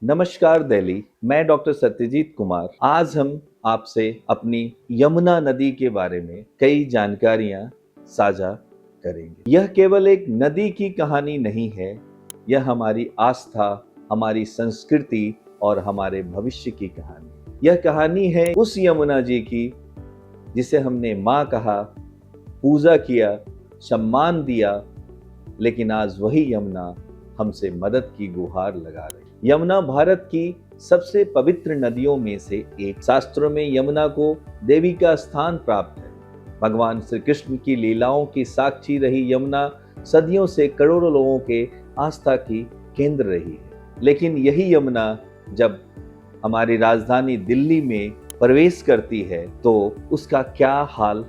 नमस्कार दिल्ली, मैं डॉक्टर सत्यजीत कुमार। आज हम आपसे अपनी यमुना नदी के बारे में कई जानकारियां साझा करेंगे। यह केवल एक नदी की कहानी नहीं है, यह हमारी आस्था, हमारी संस्कृति और हमारे भविष्य की कहानी। यह कहानी है उस यमुना जी की जिसे हमने माँ कहा, पूजा किया, सम्मान दिया, लेकिन आज वही यमुना हमसे मदद की गुहार लगा रही। यमुना भारत की सबसे पवित्र नदियों में से एक। शास्त्रों में यमुना को देवी का स्थान प्राप्त है। भगवान श्री कृष्ण की लीलाओं की साक्षी रही यमुना सदियों से करोड़ों लोगों के आस्था की केंद्र रही है। लेकिन यही यमुना जब हमारी राजधानी दिल्ली में प्रवेश करती है तो उसका क्या हाल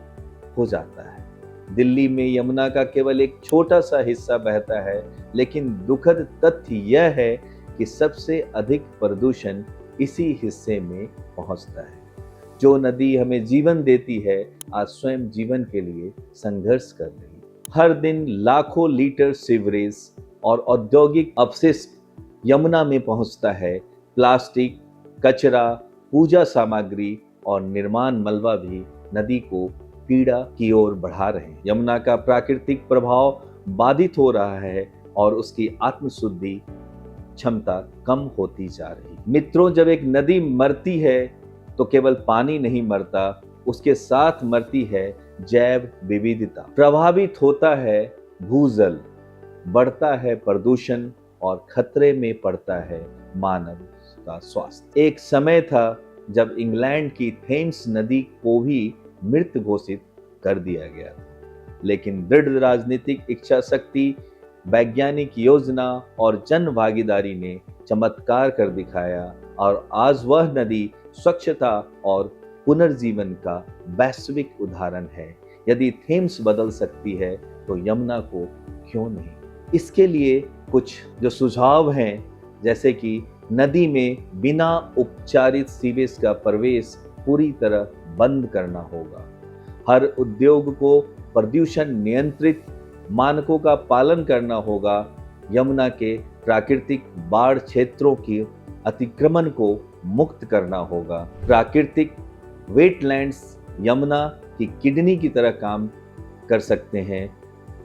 हो जाता है। दिल्ली में यमुना का केवल एक छोटा सा हिस्सा बहता है, लेकिन दुखद तथ्य यह है कि सबसे अधिक प्रदूषण इसी हिस्से में पहुंचता है। जो नदी हमें जीवन देती है, आज स्वयं जीवन के लिए संघर्ष कर रही है। हर दिन लाखों लीटर सीवरेज और औद्योगिक अपशिष्ट यमुना में पहुंचता है। प्लास्टिक, कचरा, पूजा सामग्री और निर्माण मलबा भी नदी को पीड़ा की ओर बढ़ा रहे हैं। यमुना का प्राकृतिक प्रभाव बाधित हो रहा है और उसकी आत्मशुद्धि क्षमता कम होती जा रही। मित्रों, जब एक नदी मरती है तो केवल पानी नहीं मरता, उसके साथ मरती है जैव विविधता, प्रभावित होता है भूजल, बढ़ता है प्रदूषण और खतरे में पड़ता है मानव का स्वास्थ्य। एक समय था जब इंग्लैंड की थेम्स नदी को भी मृत घोषित कर दिया गया था, लेकिन दृढ़ राजनीतिक इच्छा शक्ति, वैज्ञानिक योजना और जन भागीदारी ने चमत्कार कर दिखाया और आज वह नदी स्वच्छता और पुनर्जीवन का वैश्विक उदाहरण है। यदि थेम्स बदल सकती है तो यमुना को क्यों नहीं। इसके लिए कुछ जो सुझाव हैं, जैसे कि नदी में बिना उपचारित सीवेज का प्रवेश पूरी तरह बंद करना होगा। हर उद्योग को प्रदूषण नियंत्रित मानकों का पालन करना होगा। यमुना के प्राकृतिक बाढ़ क्षेत्रों के अतिक्रमण को मुक्त करना होगा। प्राकृतिक वेटलैंड्स यमुना की किडनी की तरह काम कर सकते हैं।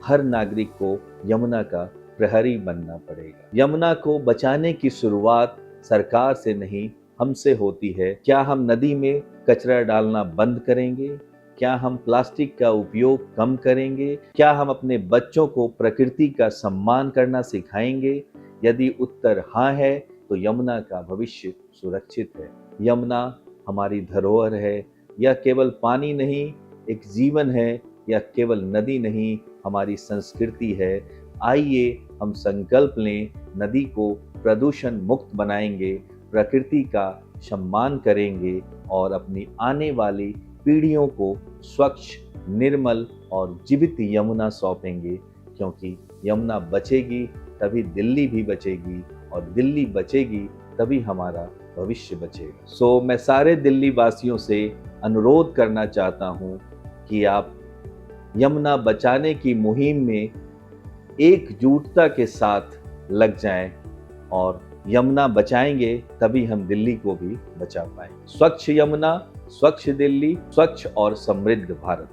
हर नागरिक को यमुना का प्रहरी बनना पड़ेगा। यमुना को बचाने की शुरुआत सरकार से नहीं, हमसे होती है। क्या हम नदी में कचरा डालना बंद करेंगे? क्या हम प्लास्टिक का उपयोग कम करेंगे? क्या हम अपने बच्चों को प्रकृति का सम्मान करना सिखाएंगे? यदि उत्तर हाँ है तो यमुना का भविष्य सुरक्षित है। यमुना हमारी धरोहर है। यह केवल पानी नहीं, एक जीवन है। यह केवल नदी नहीं, हमारी संस्कृति है। आइए हम संकल्प लें, नदी को प्रदूषण मुक्त बनाएंगे, प्रकृति का सम्मान करेंगे और अपनी आने वाली पीढ़ियों को स्वच्छ, निर्मल और जीवित यमुना सौंपेंगे। क्योंकि यमुना बचेगी तभी दिल्ली भी बचेगी और दिल्ली बचेगी तभी हमारा भविष्य बचेगा। मैं सारे दिल्ली वासियों से अनुरोध करना चाहता हूँ कि आप यमुना बचाने की मुहिम में एकजुटता के साथ लग जाएं और यमुना बचाएंगे तभी हम दिल्ली को भी बचा पाएंगे। स्वच्छ यमुना, स्वच्छ दिल्ली, स्वच्छ और समृद्ध भारत।